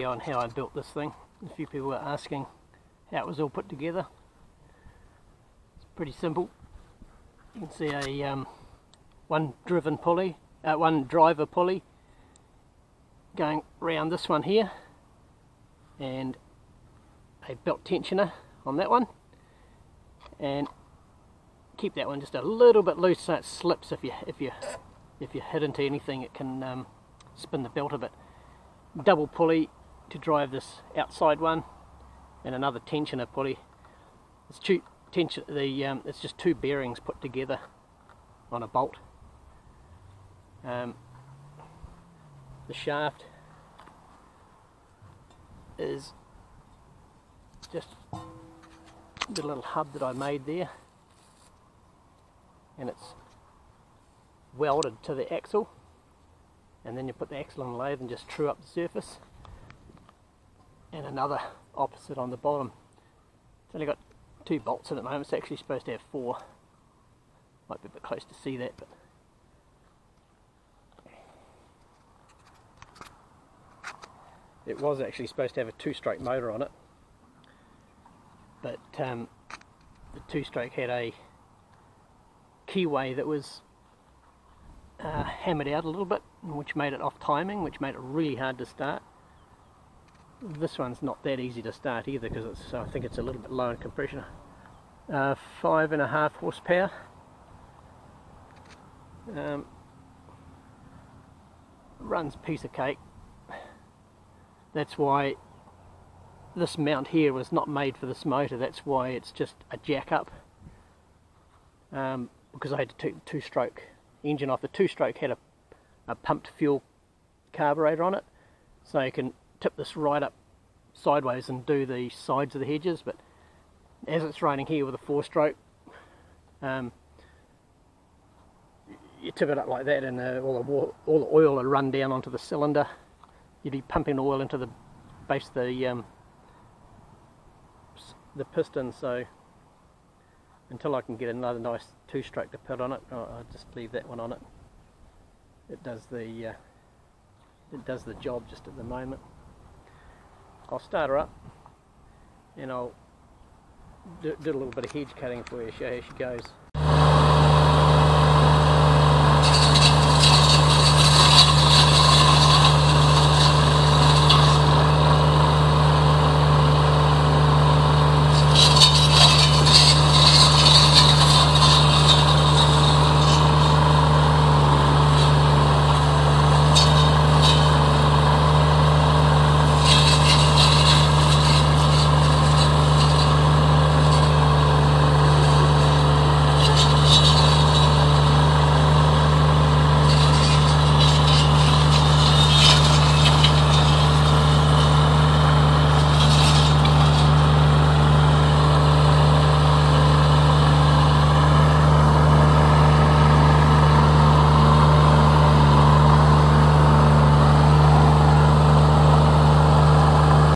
video on how I built this thing. A few people were asking how it was all put together. It's pretty simple. You can see a one driver pulley going around this one here, and a belt tensioner on that one, and keep that one just a little bit loose so it slips. If you hit into anything, it can spin the belt a bit. Double pulley to drive this outside one, and another tensioner pulley. It's just two bearings put together on a bolt. The shaft is just the little hub that I made there, and it's welded to the axle, and then you put the axle on the lathe and just true up the surface, and another opposite on the bottom. It's only got 2 bolts in at the moment. It's actually supposed to have 4. Might be a bit close to see that, but it was actually supposed to have a 2-stroke motor on it, but the 2-stroke had a keyway that was hammered out a little bit, which made it off timing, which made it really hard to start. This one's not that easy to start either, because I think it's a little bit low in compression. 5.5 horsepower. Runs piece of cake. That's why this mount here was not made for this motor. That's why it's just a jack up, because I had to take the 2-stroke engine off. The 2-stroke had a pumped fuel carburetor on it, so you can tip this right up sideways and do the sides of the hedges, but as it's running here with a 4-stroke, you tip it up like that, and all the oil will run down onto the cylinder. You'd be pumping oil into the base of the piston. So until I can get another nice 2-stroke to put on it, I'll just leave that one on it. It does the job just at the moment. I'll start her up, and I'll do a little bit of hedge cutting for you, show how she goes.